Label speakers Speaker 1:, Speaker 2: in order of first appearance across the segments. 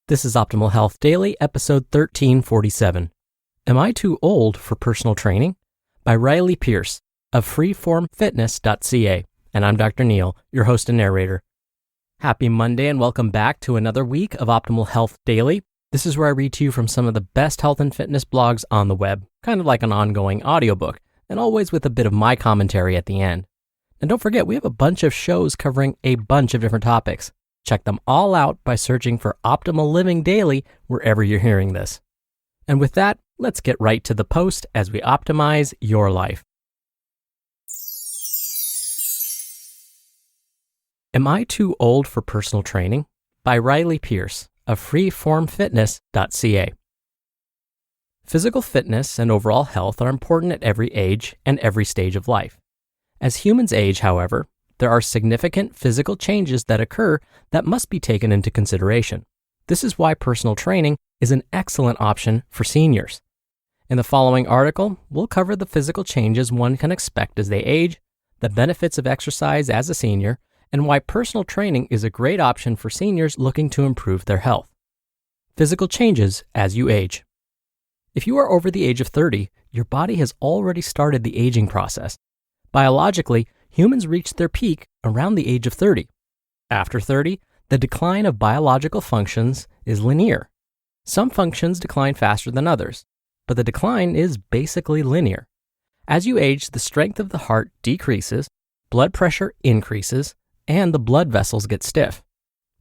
Speaker 1: This is Optimal Health Daily, episode 1347. Am I Too Old for Personal Training? By Riley Pearce of freeformfitness.ca. And I'm Dr. Neil, your host and narrator. Happy Monday and welcome back to another week of Optimal Health Daily. This is where I read to you from some of the best health and fitness blogs on the web, kind of like an ongoing audiobook, and always with a bit of my commentary at the end. And don't forget, we have a bunch of shows covering a bunch of different topics. Check them all out by searching for Optimal Living Daily wherever you're hearing this. And with that, let's get right to the post as we optimize your life. Am I Too Old for Personal Training? By Riley Pearce of freeformfitness.ca. Physical fitness and overall health are important at every age and every stage of life. As humans age, however, there are significant physical changes that occur that must be taken into consideration. This is why personal training is an excellent option for seniors. In the following article, we'll cover the physical changes one can expect as they age, the benefits of exercise as a senior, and why personal training is a great option for seniors looking to improve their health. Physical changes as you age. If you are over the age of 30, your body has already started the aging process. Biologically, humans reach their peak around the age of 30. After 30, the decline of biological functions is linear. Some functions decline faster than others, but the decline is basically linear. As you age, the strength of the heart decreases, blood pressure increases, and the blood vessels get stiff.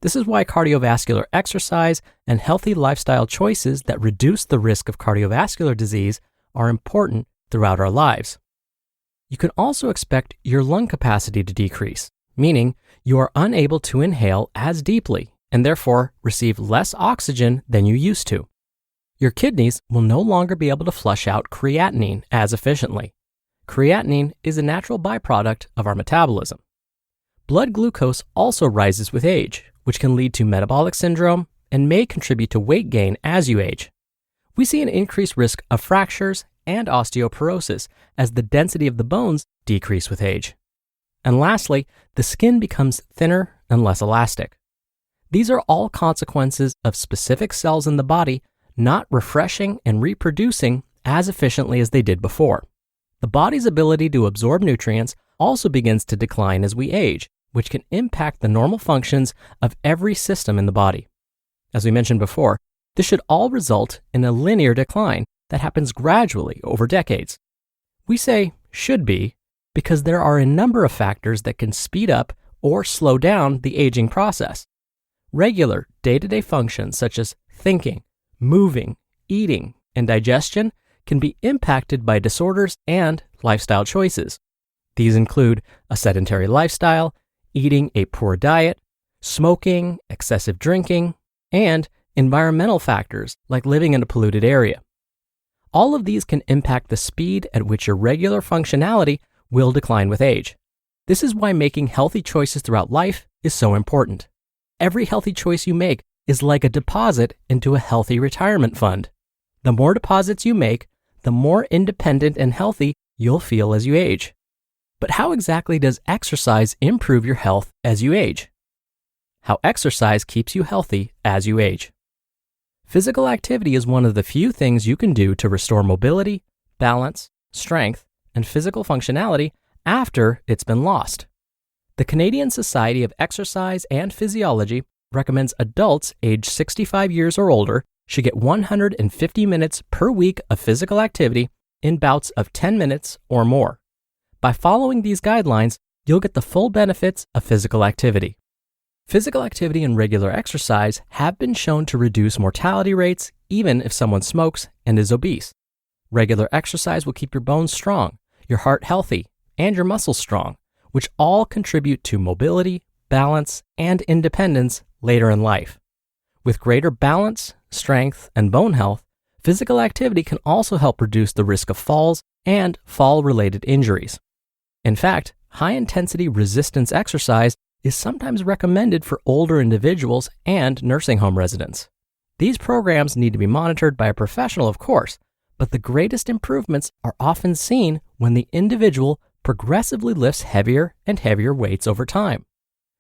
Speaker 1: This is why cardiovascular exercise and healthy lifestyle choices that reduce the risk of cardiovascular disease are important throughout our lives. You can also expect your lung capacity to decrease, meaning you are unable to inhale as deeply and therefore receive less oxygen than you used to. Your kidneys will no longer be able to flush out creatinine as efficiently. Creatinine is a natural byproduct of our metabolism. Blood glucose also rises with age, which can lead to metabolic syndrome and may contribute to weight gain as you age. We see an increased risk of fractures and osteoporosis as the density of the bones decrease with age. And lastly, the skin becomes thinner and less elastic. These are all consequences of specific cells in the body not refreshing and reproducing as efficiently as they did before. The body's ability to absorb nutrients also begins to decline as we age, which can impact the normal functions of every system in the body. As we mentioned before, this should all result in a linear decline that happens gradually over decades. We say should be because there are a number of factors that can speed up or slow down the aging process. Regular day-to-day functions such as thinking, moving, eating, and digestion can be impacted by disorders and lifestyle choices. These include a sedentary lifestyle, eating a poor diet, smoking, excessive drinking, and environmental factors like living in a polluted area. All of these can impact the speed at which your regular functionality will decline with age. This is why making healthy choices throughout life is so important. Every healthy choice you make is like a deposit into a healthy retirement fund. The more deposits you make, the more independent and healthy you'll feel as you age. But how exactly does exercise improve your health as you age? How exercise keeps you healthy as you age. Physical activity is one of the few things you can do to restore mobility, balance, strength, and physical functionality after it's been lost. The Canadian Society of Exercise and Physiology recommends adults aged 65 years or older should get 150 minutes per week of physical activity in bouts of 10 minutes or more. By following these guidelines, you'll get the full benefits of physical activity. Physical activity and regular exercise have been shown to reduce mortality rates even if someone smokes and is obese. Regular exercise will keep your bones strong, your heart healthy, and your muscles strong, which all contribute to mobility, balance, and independence later in life. With greater balance, strength, and bone health, physical activity can also help reduce the risk of falls and fall-related injuries. In fact, high-intensity resistance exercise is sometimes recommended for older individuals and nursing home residents. These programs need to be monitored by a professional, of course, but the greatest improvements are often seen when the individual progressively lifts heavier and heavier weights over time.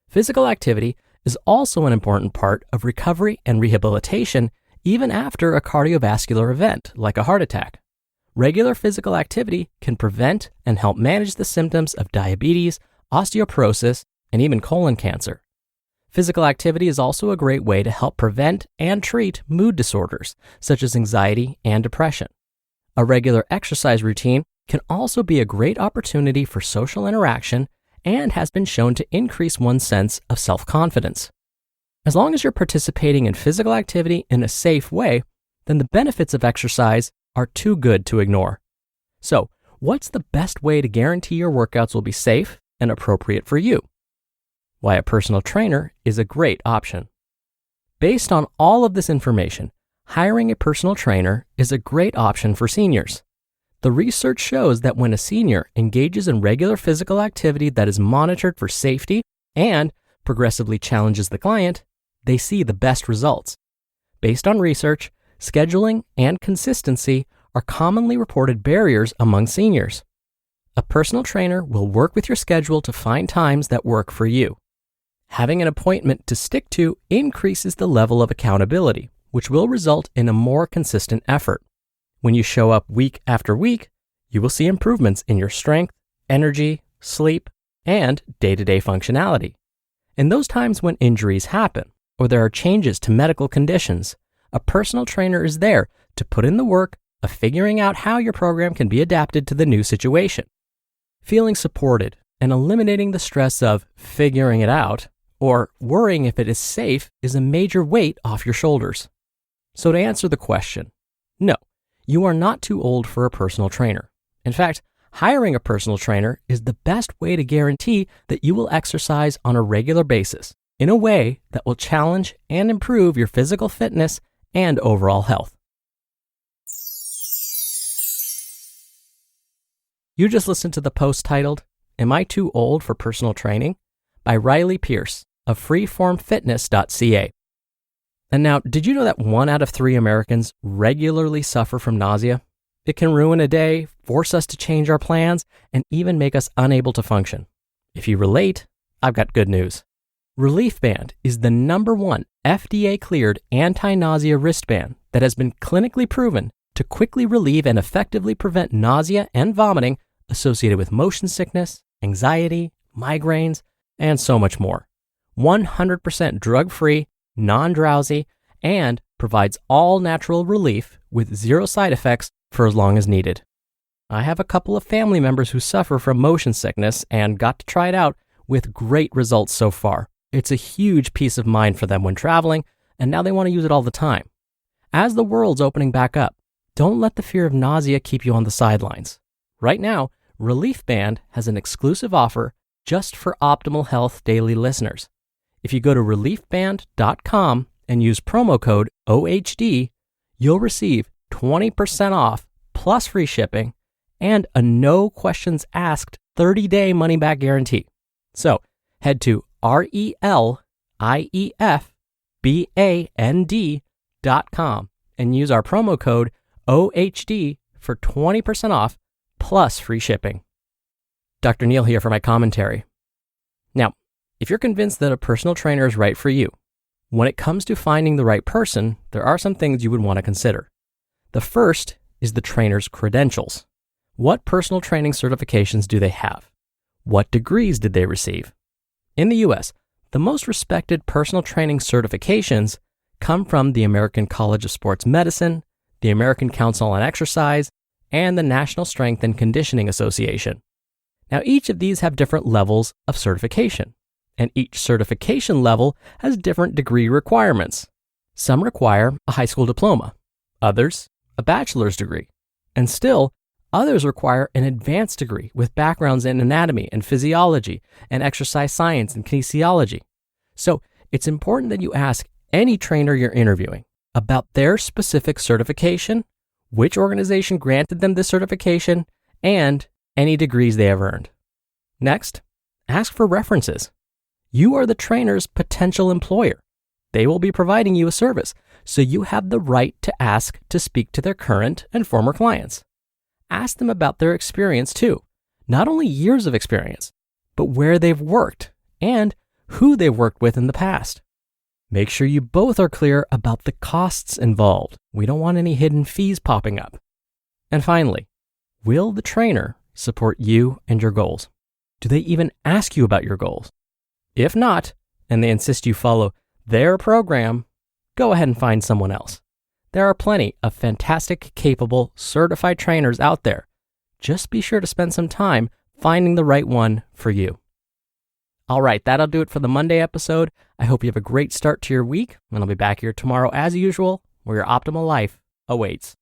Speaker 1: Physical activity is also an important part of recovery and rehabilitation even after a cardiovascular event like a heart attack. Regular physical activity can prevent and help manage the symptoms of diabetes, osteoporosis, and even colon cancer. Physical activity is also a great way to help prevent and treat mood disorders, such as anxiety and depression. A regular exercise routine can also be a great opportunity for social interaction and has been shown to increase one's sense of self-confidence. As long as you're participating in physical activity in a safe way, then the benefits of exercise are too good to ignore. So, what's the best way to guarantee your workouts will be safe and appropriate for you? Why a personal trainer is a great option. Based on all of this information, hiring a personal trainer is a great option for seniors. The research shows that when a senior engages in regular physical activity that is monitored for safety and progressively challenges the client, they see the best results. Based on research, scheduling and consistency are commonly reported barriers among seniors. A personal trainer will work with your schedule to find times that work for you. Having an appointment to stick to increases the level of accountability, which will result in a more consistent effort. When you show up week after week, you will see improvements in your strength, energy, sleep, and day-to-day functionality. In those times when injuries happen, or there are changes to medical conditions, a personal trainer is there to put in the work of figuring out how your program can be adapted to the new situation. Feeling supported and eliminating the stress of figuring it out or worrying if it is safe is a major weight off your shoulders. So to answer the question, no, you are not too old for a personal trainer. In fact, hiring a personal trainer is the best way to guarantee that you will exercise on a regular basis in a way that will challenge and improve your physical fitness and overall health. You just listened to the post titled, "Am I Too Old for Personal Training?" by Riley Pearce of freeformfitness.ca. And now, did you know that 1 out of 3 Americans regularly suffer from nausea? It can ruin a day, force us to change our plans, and even make us unable to function. If you relate, I've got good news. Relief Band is the #1 FDA-cleared anti-nausea wristband that has been clinically proven to quickly relieve and effectively prevent nausea and vomiting associated with motion sickness, anxiety, migraines, and so much more. 100% drug-free, non-drowsy, and provides all natural relief with 0 side effects for as long as needed. I have a couple of family members who suffer from motion sickness and got to try it out with great results so far. It's a huge peace of mind for them when traveling, and now they want to use it all the time. As the world's opening back up, don't let the fear of nausea keep you on the sidelines. Right now, Relief Band has an exclusive offer just for Optimal Health Daily listeners. If you go to reliefband.com and use promo code OHD, you'll receive 20% off plus free shipping and a no questions asked 30-day money-back guarantee. So head to reliefband.com and use our promo code OHD for 20% off plus free shipping. Dr. Neil here for my commentary. Now, if you're convinced that a personal trainer is right for you, when it comes to finding the right person, there are some things you would want to consider. The first is the trainer's credentials. What personal training certifications do they have? What degrees did they receive? In the US, the most respected personal training certifications come from the American College of Sports Medicine, the American Council on Exercise, and the National Strength and Conditioning Association. Now, each of these have different levels of certification, and each certification level has different degree requirements. Some require a high school diploma, others a bachelor's degree, and still others require an advanced degree with backgrounds in anatomy and physiology and exercise science and kinesiology. So it's important that you ask any trainer you're interviewing about their specific certification, which organization granted them this certification, and any degrees they have earned. Next, ask for references. You are the trainer's potential employer. They will be providing you a service, so you have the right to ask to speak to their current and former clients. Ask them about their experience too, not only years of experience, but where they've worked and who they've worked with in the past. Make sure you both are clear about the costs involved. We don't want any hidden fees popping up. And finally, will the trainer support you and your goals? Do they even ask you about your goals? If not, and they insist you follow their program, go ahead and find someone else. There are plenty of fantastic, capable, certified trainers out there. Just be sure to spend some time finding the right one for you. All right, that'll do it for the Monday episode. I hope you have a great start to your week, and I'll be back here tomorrow as usual, where your optimal life awaits.